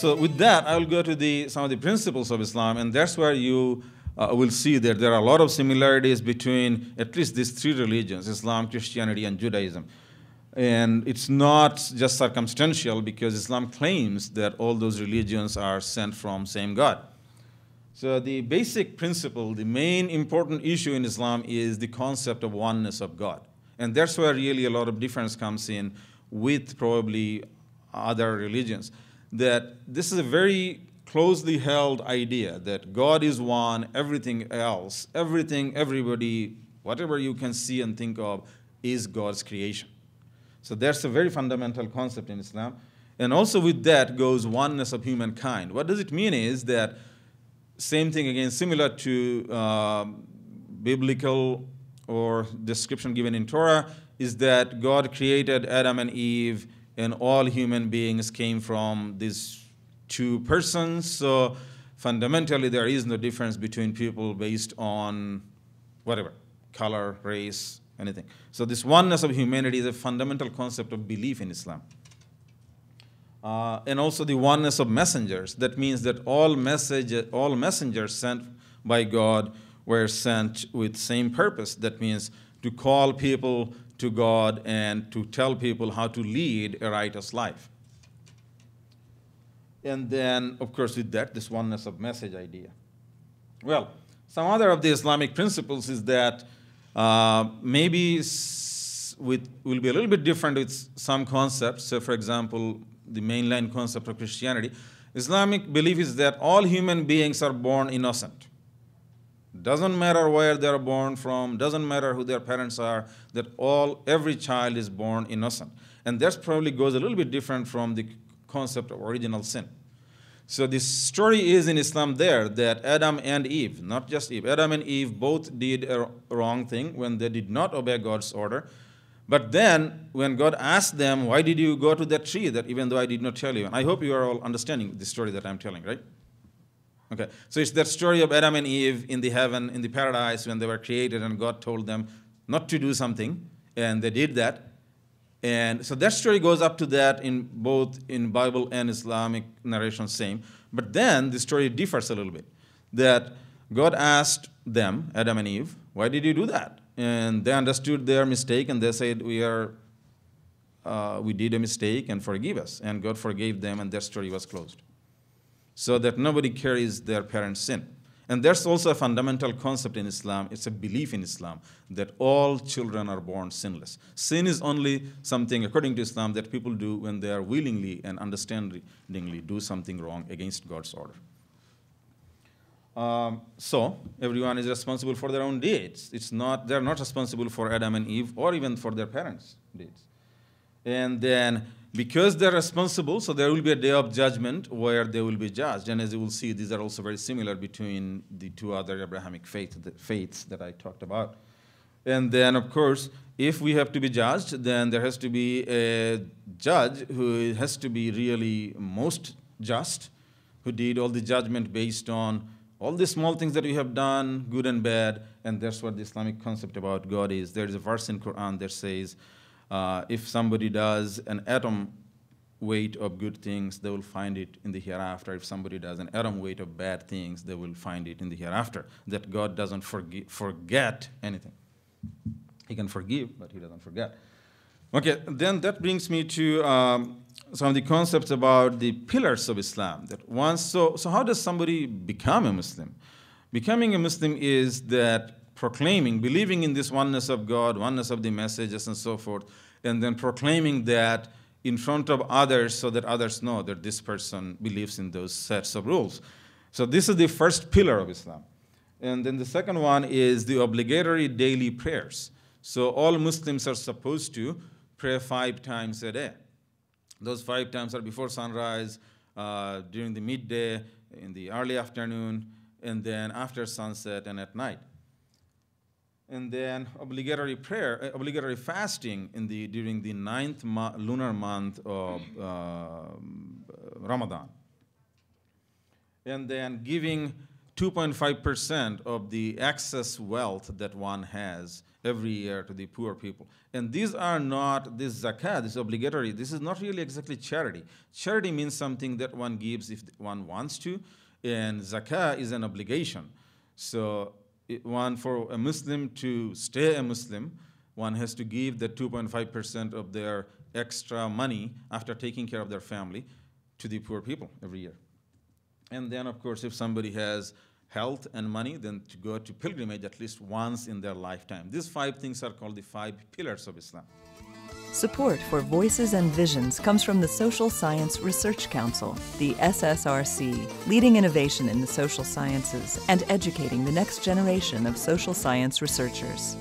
So with that, I will go to some of the principles of Islam, and that's where you will see that there are a lot of similarities between at least these three religions, Islam, Christianity, and Judaism. And it's not just circumstantial, because Islam claims that all those religions are sent from same God. So the basic principle, the main important issue in Islam is the concept of oneness of God. And that's where really a lot of difference comes in with probably other religions. That this is a very closely held idea that God is one, everything else, everything, everybody, whatever you can see and think of is God's creation. So that's a very fundamental concept in Islam. And also with that goes oneness of humankind. What does it mean is that, same thing again, similar to biblical or description given in Torah, is that God created Adam and Eve, and all human beings came from these two persons. So fundamentally, there is no difference between people based on whatever, color, race, anything. So this oneness of humanity is a fundamental concept of belief in Islam. And also the oneness of messengers. That means that all messengers sent by God were sent with same purpose. That means to call people to God and to tell people how to lead a righteous life. And then, of course, with that, this oneness of message idea. Well, some other of the Islamic principles is that maybe will be a little bit different with some concepts. So, for example, the mainline concept of Christianity, Islamic belief is that all human beings are born innocent. Doesn't matter where they're born from, doesn't matter who their parents are, that every child is born innocent. And that probably goes a little bit different from the concept of original sin. So this story is in Islam there that Adam and Eve, not just Eve, Adam and Eve both did a wrong thing when they did not obey God's order. But then when God asked them, why did you go to that tree that even though I did not tell you? And I hope you are all understanding the story that I'm telling, right? Okay, so it's that story of Adam and Eve in the heaven, in the paradise, when they were created and God told them not to do something, and they did that. And so that story goes up to that in both in Bible and Islamic narration, same. But then the story differs a little bit. That God asked them, Adam and Eve, why did you do that? And they understood their mistake, and they said, we did a mistake and forgive us. And God forgave them, and their story was closed. So that nobody carries their parents' sin. And there's also a fundamental concept in Islam. It's a belief in Islam that all children are born sinless. Sin is only something, according to Islam, that people do when they are willingly and understandingly do something wrong against God's order. So everyone is responsible for their own deeds. They're not responsible for Adam and Eve or even for their parents' deeds. And then because they're responsible, so there will be a day of judgment where they will be judged. And as you will see, these are also very similar between the two other Abrahamic faiths that I talked about. And then, of course, if we have to be judged, then there has to be a judge who has to be really most just, who did all the judgment based on all the small things that we have done, good and bad. And that's what the Islamic concept about God is. There is a verse in Quran that says, if somebody does an atom weight of good things, they will find it in the hereafter. If somebody does an atom weight of bad things, they will find it in the hereafter. That God doesn't forget anything. He can forgive, but he doesn't forget. Okay, then that brings me to some of the concepts about the pillars of Islam. So how does somebody become a Muslim? Becoming a Muslim is that proclaiming, believing in this oneness of God, oneness of the messages and so forth, and then proclaiming that in front of others so that others know that this person believes in those sets of rules. So this is the first pillar of Islam. And then the second one is the obligatory daily prayers. So all Muslims are supposed to pray 5 times a day. Those 5 times are before sunrise, during the midday, in the early afternoon, and then after sunset and at night. And then obligatory fasting during the 9th lunar month of Ramadan. And then giving 2.5% of the excess wealth that one has every year to the poor people. And these are not, this zakat, this obligatory, this is not really exactly charity. Charity means something that one gives if one wants to, and zakah is an obligation. So for a Muslim to stay a Muslim, one has to give the 2.5% of their extra money after taking care of their family to the poor people every year. And then, of course, if somebody has health and money, then to go to pilgrimage at least once in their lifetime. These 5 things are called the 5 pillars of Islam. Support for Voices and Visions comes from the Social Science Research Council, the SSRC, leading innovation in the social sciences and educating the next generation of social science researchers.